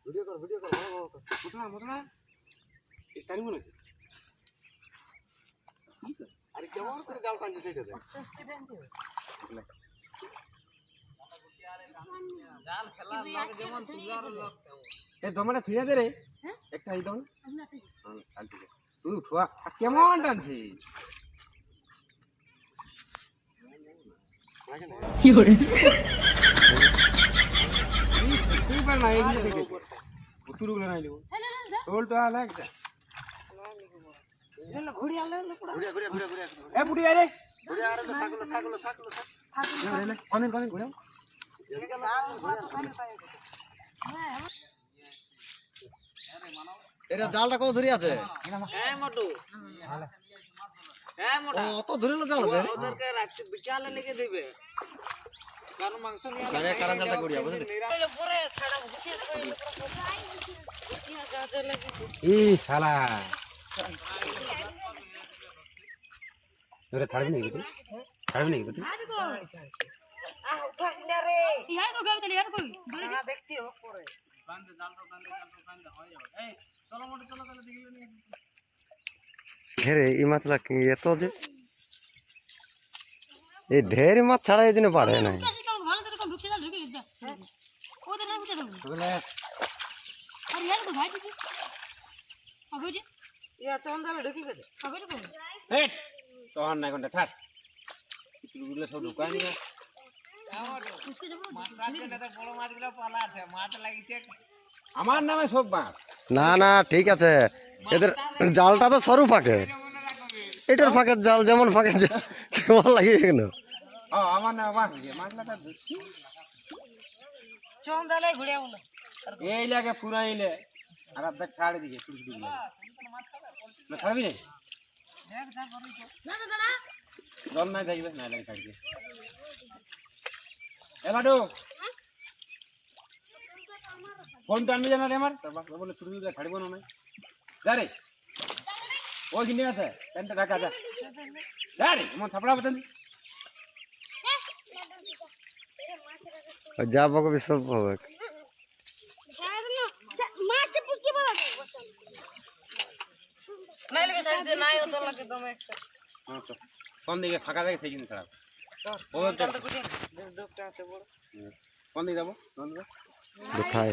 video কর মোটনা এই time মনে আরে কেমন করে জাল টানছে সেটা দেখ জাল খেলা লোক যেমন তুলার লোক এ দমটা ছিড়ে দে রে একটা এই দম তুই উঠা কেমন টানছে কি করে তুই পার না এই দিকে পুতুরগুলো নাই লিবো টোল তো আলা একটা এলা ঘুড়ি আলা ঘুড়ি এ বুড়ি আরে ঘুড়ি আরে থাকলো এলে কোন ঘুড়ি এরা জালটা কত ধরে আছে হ্যাঁ মোটু ও অত ধরে না জাল আছে ওদেরকে রাখতে বিচালে লেগে দিবে কারণ মাংস নিয়ে আরে কারণ জালটা গড়িয়া বুঝলি পরে ছাড়া বুঝিয়ে গাছে লাগিছে ই শালা তোরে ছাড়বি নাকি তুই ছাড়বি নাকি তুই আ উঠাস না রে ইয়ার উঠাবি তাহলে ইয়ার কই না দেখতে হোক পরে বাঁধে জালটা বাঁধে হয়ে যাবে এই চলো মোটে চলো তাহলে দিগলে নিয়ে ঢেরে এই মাছলা কি এত যে এই ঢের মাছ ছাড়া এই দিনে পারে না আমার নামে সব মাছ না না ঠিক আছে এদের জালটা তো সরু ফাঁকে এটার ফাঁকে জাল যেমন ফাঁকে কেমন লাগে কেন আমার নামে মাছ মাছলাটা এই লাগে ফুরাইলে আর দেখ ছাড়ে দিকে ছাড়বি জল নাই দেখবে না লাগে ছাড়বে এলাডু ফোন টানবি জানা রে আমার বলে ছুটি দিলে ছাড়বো না যা রে ওই কিনে আছে প্যান্টটা ঢাকা যা রে আমার থাপড়া বেতন যা বকবি সব হবে কোন দিকে ফাঁকা থাকে সেই জিনিস ছাড়া কোন দিকে যাবো দেখায়